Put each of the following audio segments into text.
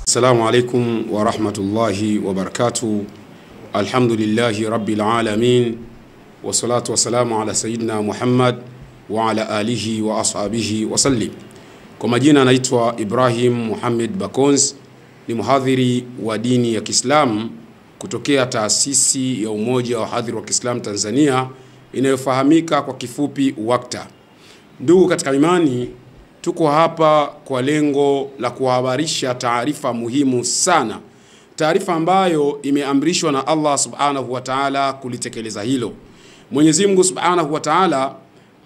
Assalamu alaikum wa rahmatullahi wa barakatuh. Alhamdulillahi rabbil alamin. Wa salatu wa salamu ala sayyidina Muhammad wa ala alihi wa ashabihi wa sallim. Kwa majina naitwa Ibrahim Muhammad Bakonz, ni muhadhiri wa dini ya Kiislamu kutokea taasisi ya Umoja wa Wahadhiri wa Kiislamu Tanzania inayofahamika kwa kifupi UWAKTA. Ndugu katika imani, tuko hapa kwa lengo la kuhabarisha taarifa muhimu sana, taarifa ambayo imeamrishwa na Allah subhanahu wa ta'ala kulitekeleza hilo. Mwenyezi Mungu subhanahu wa ta'ala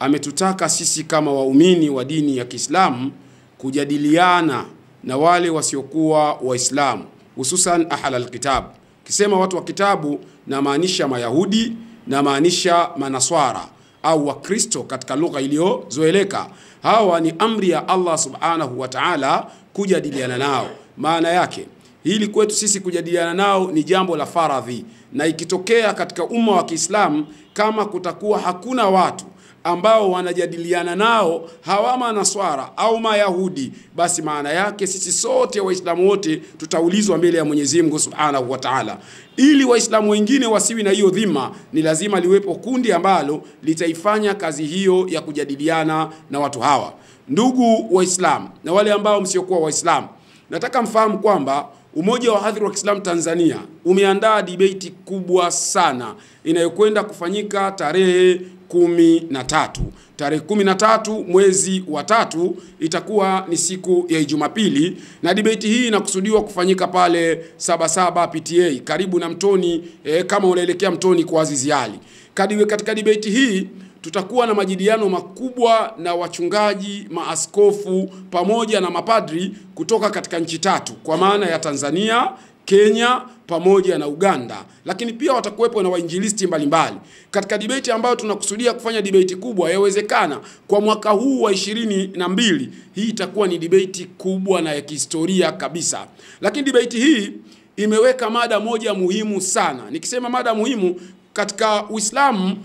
ametutaka sisi kama waumini wa dini ya Kiislamu kujadiliana na wale wasiokuwa Waislamu, hususan ahlul kitab. Kisema watu wa kitabu, na maanisha Mayahudi, na maanisha Manaswara au Wakristo katika lugha iliyozoeleka. Hawa ni amri ya Allah subhanahu wa ta'ala kujadiliana nao. Maana yake hili kwetu sisi kujadiliana nao ni jambo la faradhi, na ikitokea katika umma wa Kiislamu kama kutakuwa hakuna watu ambao wanajadiliana nao hawa Manaswara au Mayahudi, basi maana yake sisi sote Waislamu wote tutaulizwa mbele ya Mwenyezi Mungu subhanahu wa ta'ala. Ili Waislamu wengine wasiwi na hiyo dhima, ni lazima liwepo kundi ambalo litaifanya kazi hiyo ya kujadiliana na watu hawa. Ndugu Waislamu na wale ambao msiokuwa Waislamu, nataka mfahamu kwamba Umoja wa Wahadhiri wa Kiislamu Tanzania umeandaa debate kubwa sana inayokwenda kufanyika tarehe 13. Tarehe 13 mwezi wa 3 itakuwa ni siku ya Jumapili, na debate hii inakusudiwa kufanyika pale Sabasaba PTA karibu na Mtoni, kama unaelekea Mtoni kwa Azizi Ali. Katika debate hii tutakuwa na majadiliano makubwa na wachungaji, maaskofu pamoja na mapadri kutoka katika nchi 3, kwa maana ya Tanzania, Kenya pamoja na Uganda, lakini pia watakuwepo na wainjilisti mbalimbali. Katika debate ambayo tunakusudia kufanya debate kubwa, yawezekana kwa mwaka huu wa 22, hii itakuwa ni debate kubwa na ya kihistoria kabisa. Lakini debate hii imeweka mada moja muhimu sana. Nikisema mada muhimu katika Uislamu,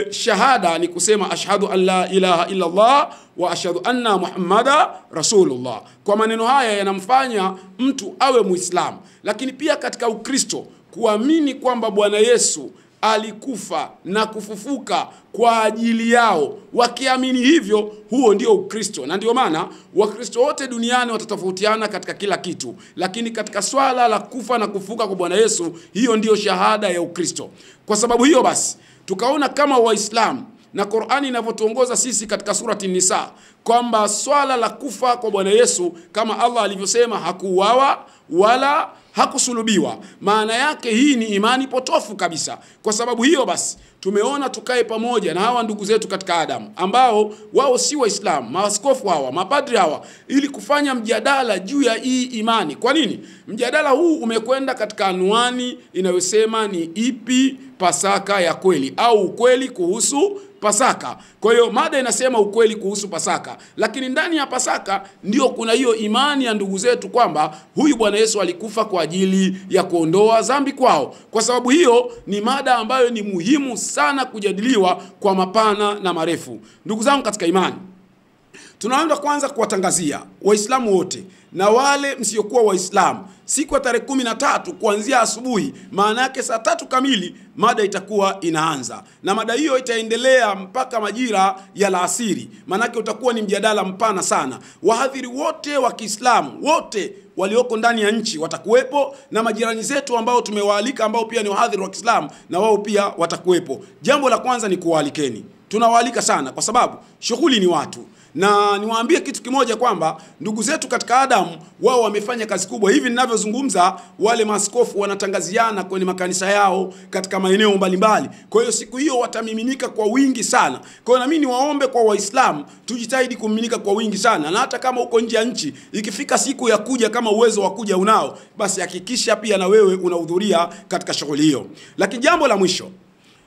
shahada ni kusema ashhadu an la ilaha illa Allah wa ashhadu anna Muhammada Rasulullah. Kwa maneno haya yanamfanya mtu awe Muislamu. Lakini pia katika Ukristo kuamini kwamba Bwana Yesu alikufa na kufufuka kwa ajili yao. Wakiamini hivyo, huo ndio Ukristo. Na ndio maana Wakristo wote duniani watatofautiana katika kila kitu, lakini katika swala la kufa na kufufuka kwa Bwana Yesu, hiyo ndio shahada ya Ukristo. Kwa sababu hiyo basi tukaona kama Waislamu na Qur'ani inavyotuongoza sisi katika surati Nisa kwamba swala la kufa kwa Bwana Yesu, kama Allah alivyosema, hakuuawa wala hakusulubiwa, maana yake hii ni imani potofu kabisa. Kwa sababu hiyo basi tumeona tukae pamoja na hawa ndugu zetu katika Adamu ambao wao si Waislamu, maaskofu hawa, mapadri hawa, ili kufanya mjadala juu ya hii imani. Kwa nini? Mjadala huu umekwenda katika anwani inayosema ni ipi Pasaka ya kweli, au ukweli kuhusu Pasaka. Kwa hiyo mada inasema ukweli kuhusu Pasaka, lakini ndani ya Pasaka ndio kuna hiyo imani ya ndugu zetu kwamba huyu Bwana Yesu alikufa kwa ajili ya kuondoa dhambi kwao. Kwa sababu hiyo ni mada ambayo ni muhimu sana kujadiliwa kwa mapana na marefu. Ndugu zangu katika imani, tunaanza kwanza kuwatangazia Waislamu wote na wale msiokuwa Waislamu siku ya tarehe 13 kuanzia asubuhi, maana yake saa 3 kamili mada itakuwa inaanza, na mada hiyo itaendelea mpaka majira ya alasiri. Maana yake utakuwa ni mjadala mpana sana. Wahadhiri wote wa Kiislamu wote walioko ndani ya nchi watakuwepo, na majirani zetu ambao tumewaalika ambao pia ni wahadhiri wa Kiislamu na wao pia watakuwepo. Jambo la kwanza ni kuwaalikeni. Tunawaalika sana kwa sababu shughuli ni watu. Na niwaambie kitu kimoja kwamba ndugu zetu katika Adamu wao wamefanya kazi kubwa. Hivi ninavyozungumza, wale maaskofu wanatangaziana kwenye makanisa yao katika maeneo mbalimbali. Kwa hiyo siku hiyo watamiminika kwa wingi sana. Kwa hiyo na mimi niwaombe kwa Waislamu tujitahidi kumiminika kwa wingi sana, na hata kama uko nje ya nchi, ikifika siku ya kuja, kama uwezo wa kuja unao, basi hakikisha pia na wewe unahudhuria katika shughuli hiyo. Lakini jambo la mwisho,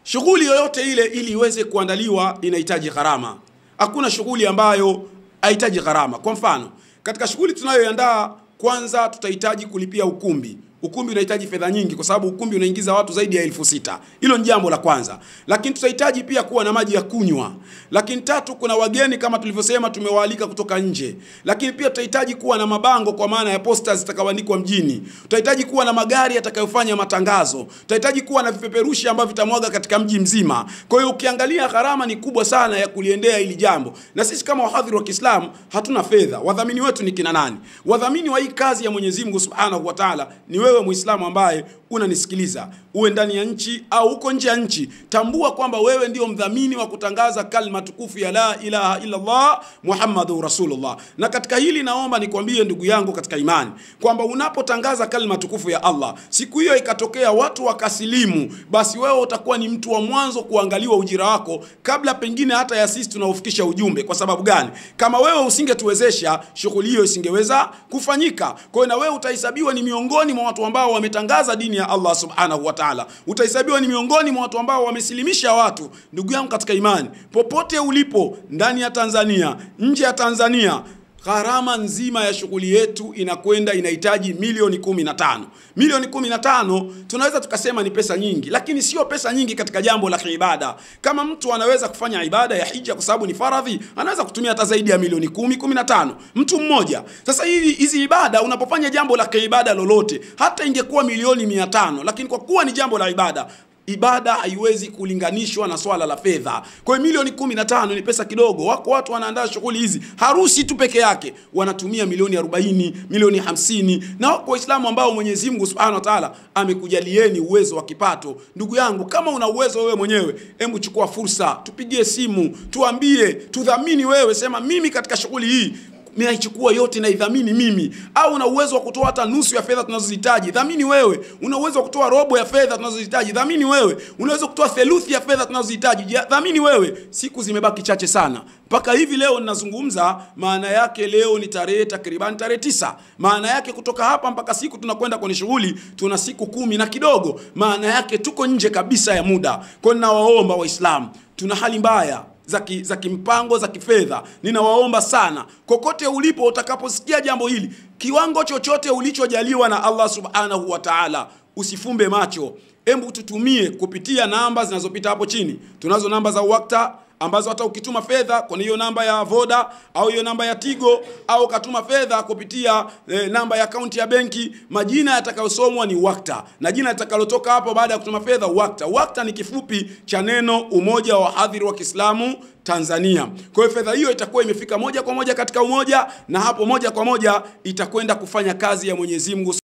shughuli yoyote ile ili iweze kuandaliwa inahitaji gharama. Hakuna shughuli ambayo haihitaji gharama. Kwa mfano, katika shughuli tunayoandaa, kwanza tutahitaji kulipia ukumbi. ukumbi unahitaji fedha nyingi, kwa sababu ukumbi unaingiza watu zaidi ya 6,000. Hilo ni jambo la kwanza. Lakini tutahitaji pia kuwa na maji ya kunywa. Lakini tatu, kuna wageni kama tulivyosema tumewaalika kutoka nje. Lakini pia tutahitaji kuwa na mabango, kwa maana ya posters zitakazoandikwa mjini. Tutahitaji kuwa na magari yatakayofanya matangazo. Tutahitaji kuwa na vipeperushi ambavyo vitamwaga katika mji mzima. Kwa hiyo ukiangalia gharama ni kubwa sana ya kuliendea hili jambo. Na sisi kama wahadhiri wa Kiislamu hatuna fedha. Wadhamini wetu ni kina nani? Wadhamini wa hii kazi ya Mwenyezi Mungu Subhanahu wa Ta'ala ni wewe Muislamu ambaye unanisikiliza, uwe ndani ya nchi au uko nje ya nchi. Tambua kwamba wewe ndio mdhamini wa kutangaza kalima tukufu ya la ilaha illa Allah Muhammadur Rasulullah. Na katika hili naomba nikwambie ndugu yangu katika imani kwamba unapotangaza kalima tukufu ya Allah, siku hiyo ikatokea watu wakasilimu, basi wewe utakuwa ni mtu wa mwanzo kuangaliwa ujira wako kabla pengine hata ya sisi tunaofikisha ujumbe. Kwa sababu gani? Kama wewe usingetuwezesha, shughuli hiyo isingeweza kufanyika. Kwa hiyo na wewe utahesabiwa ni miongoni mwa watu ambao wametangaza dini ya Allah Subhanahu wa Ta'ala. Utahesabiwa ni miongoni mwa watu ambao wamesilimisha watu. Ndugu yangu katika imani, popote ulipo, ndani ya Tanzania, nje ya Tanzania, gharama nzima ya shughuli yetu inahitaji milioni 15. Milioni 15 tunaweza tukasema ni pesa nyingi, lakini sio pesa nyingi katika jambo la ibada. Kama mtu anaweza kufanya ibada ya hija kwa sababu ni faradhi, anaweza kutumia hata zaidi ya milioni 10, 15 mtu mmoja. Sasa hizi ibada, unapofanya jambo la ibada lolote, hata ingekuwa milioni 500, lakini kwa kuwa ni jambo la ibada haiwezi kulinganishwa na swala la fedha. Kwa hiyo milioni 15 ni pesa kidogo. Wako watu wanaandaa shughuli hizi, harusi tu peke yake wanatumia milioni 40, milioni 50. Na wako Waislamu ambao Mwenyezi Mungu Subhanahu wa Ta'ala amekujalieni uwezo wa kipato. Ndugu yangu, kama una uwezo wewe mwenyewe, hebu chukua fursa, tupigie simu, tuambie, tudhamini wewe, sema mimi katika shughuli hii ninaichukua yote na idhamini mimi. Au una uwezo wa kutoa hata nusu ya fedha tunazozihitaji, dhamini wewe. Una uwezo wa kutoa robo ya fedha tunazozihitaji, dhamini wewe. Unaweza kutoa theluthi ya fedha tunazozihitaji, dhamini wewe. Siku zimebaki chache sana. Mpaka hivi leo ninazungumza, maana yake leo ni takriban tarehe 9. Maana yake kutoka hapa mpaka siku tunakwenda kwenye shughuli tuna siku 10 na kidogo. Maana yake tuko nje kabisa ya muda. Kwa hiyo nawaomba Waislamu, tuna hali mbaya za kimpango, za kifedha. Ninawaomba sana, kokote ulipo, utakaposikia jambo hili, kiwango chochote ulichojaliwa na Allah Subhanahu wa Ta'ala, usifumbe macho. Hebu tutumie kupitia namba zinazopita hapo chini. Tunazo namba za Wakta ambazo hata ukituma fedha kwa hiyo namba ya Voda au hiyo namba ya Tigo, au katuma fedha kupitia namba ya akaunti ya benki, majina yatakayosomwa ni Wakta na jina litakalotoka hapo baada ya kutuma fedha Wakta. Wakta ni kifupi cha neno Umoja wa Wahadhiri wa Kiislamu Tanzania. Kwa hiyo fedha hiyo itakuwa imefika moja kwa moja katika umoja, na hapo moja kwa moja itakwenda kufanya kazi ya Mwenyezi Mungu.